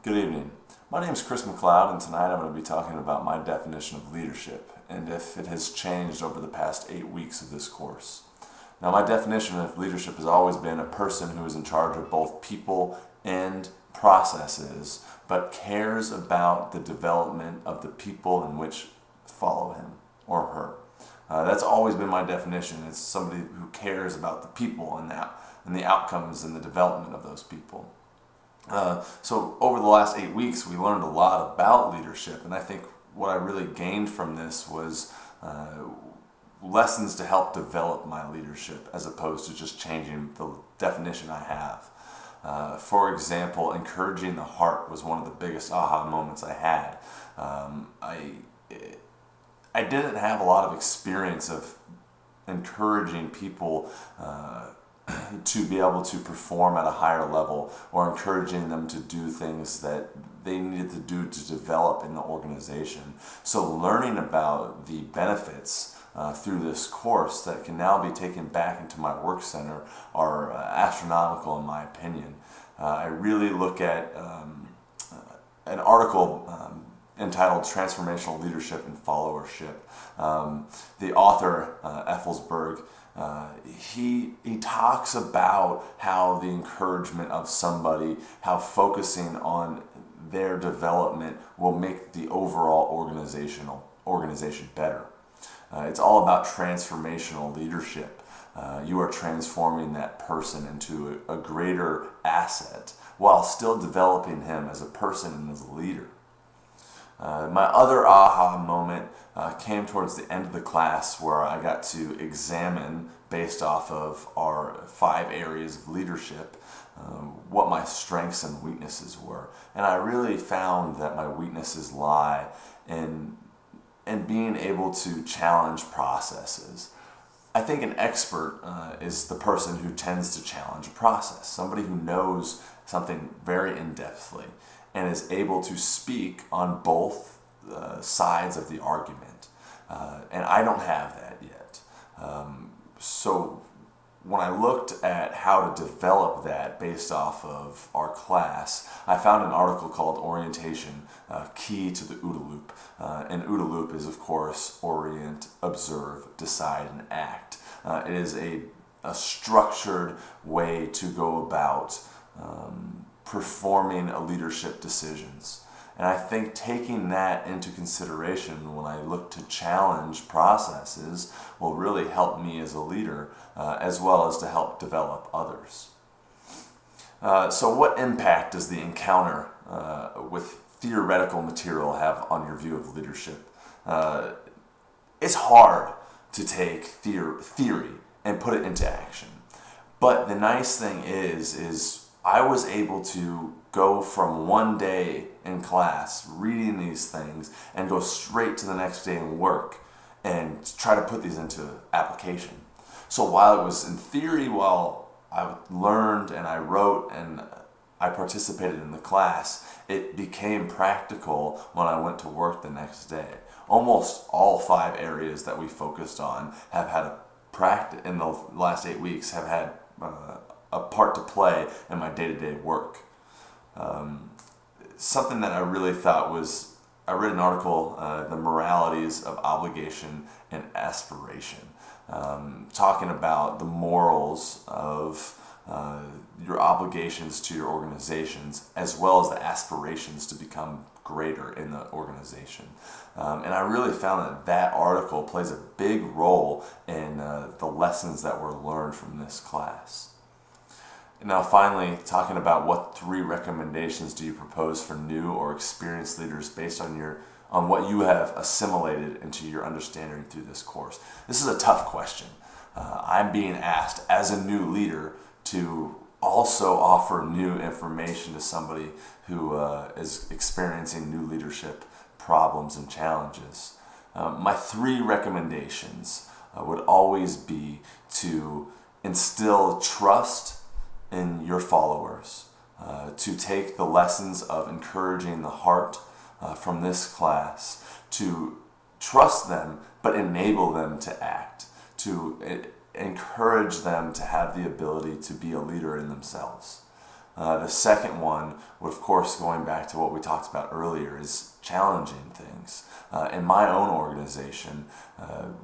Good evening. My name is Chris McLeod, and tonight I'm going to be talking about my definition of leadership and if it has changed over the past 8 weeks of this course. Now, my definition of leadership has always been a person who is in charge of both people and processes, but cares about the development of the people in which follow him or her. That's always been my definition. It's somebody who cares about the people and the outcomes and the development of those people. So over the last 8 weeks, we learned a lot about leadership, and I think what I really gained from this was lessons to help develop my leadership as opposed to just changing the definition I have. For example, encouraging the heart was one of the biggest aha moments I had. I didn't have a lot of experience of encouraging people to be able to perform at a higher level or encouraging them to do things that they needed to do to develop in the organization. So learning about the benefits through this course that can now be taken back into my work center are astronomical in my opinion. I really look at an article entitled Transformational Leadership and Followership. The author, Effelsberg, he talks about how the encouragement of somebody, how focusing on their development will make the overall organization better. It's all about transformational leadership. You are transforming that person into a greater asset while still developing him as a person and as a leader. My other aha moment came towards the end of the class where I got to examine, based off of our 5 areas of leadership, what my strengths and weaknesses were. And I really found that my weaknesses lie in being able to challenge processes. I think an expert is the person who tends to challenge a process, somebody who knows something very in-depthly and is able to speak on both sides of the argument. And I don't have that yet. So when I looked at how to develop that based off of our class, I found an article called Orientation, Key to the OODA Loop. And OODA Loop is, of course, orient, observe, decide, and act. It is a structured way to go about performing a leadership decisions. And I think taking that into consideration when I look to challenge processes will really help me as a leader, as well as to help develop others. So what impact does the encounter with theoretical material have on your view of leadership? It's hard to take theory and put it into action. But the nice thing is I was able to go from one day in class reading these things and go straight to the next day in work and try to put these into application. So while it was in theory, while I learned and I wrote and I participated in the class, it became practical when I went to work the next day. Almost all 5 areas that we focused on have had a practice in the last 8 weeks, have had a part to play in my day-to-day work. Something that I really thought was, I read an article, The Moralities of Obligation and Aspiration, talking about the morals of your obligations to your organizations, as well as the aspirations to become greater in the organization. And I really found that article plays a big role in the lessons that were learned from this class. Now finally, talking about what 3 recommendations do you propose for new or experienced leaders based on what you have assimilated into your understanding through this course. This is a tough question. I'm being asked as a new leader to also offer new information to somebody who is experiencing new leadership problems and challenges. My 3 recommendations would always be to instill trust in your followers, to take the lessons of encouraging the heart from this class, to trust them but enable them to act, to encourage them to have the ability to be a leader in themselves. The second one would, of course, going back to what we talked about earlier, is challenging things. In my own organization,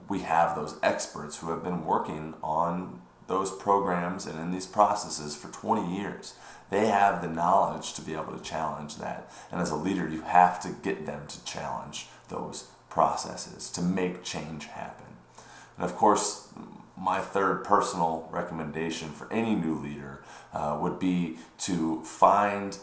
we have those experts who have been working on those programs and in these processes for 20 years. They have the knowledge to be able to challenge that. And as a leader, you have to get them to challenge those processes to make change happen. And of course, my third personal recommendation for any new leader would be to find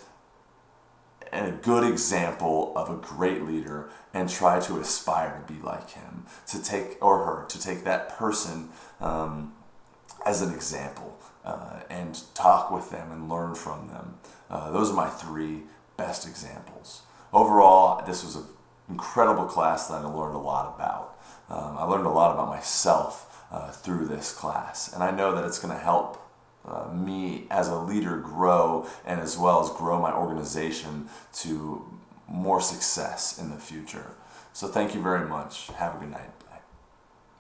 a good example of a great leader and try to aspire to be like him, to take, or her, to take that person as an example and talk with them and learn from them. Those are my three best examples. Overall, this was an incredible class that I learned a lot about. I learned a lot about myself through this class, and I know that it's going to help me as a leader grow, and as well as grow my organization to more success in the future. So thank you very much. Have a good night.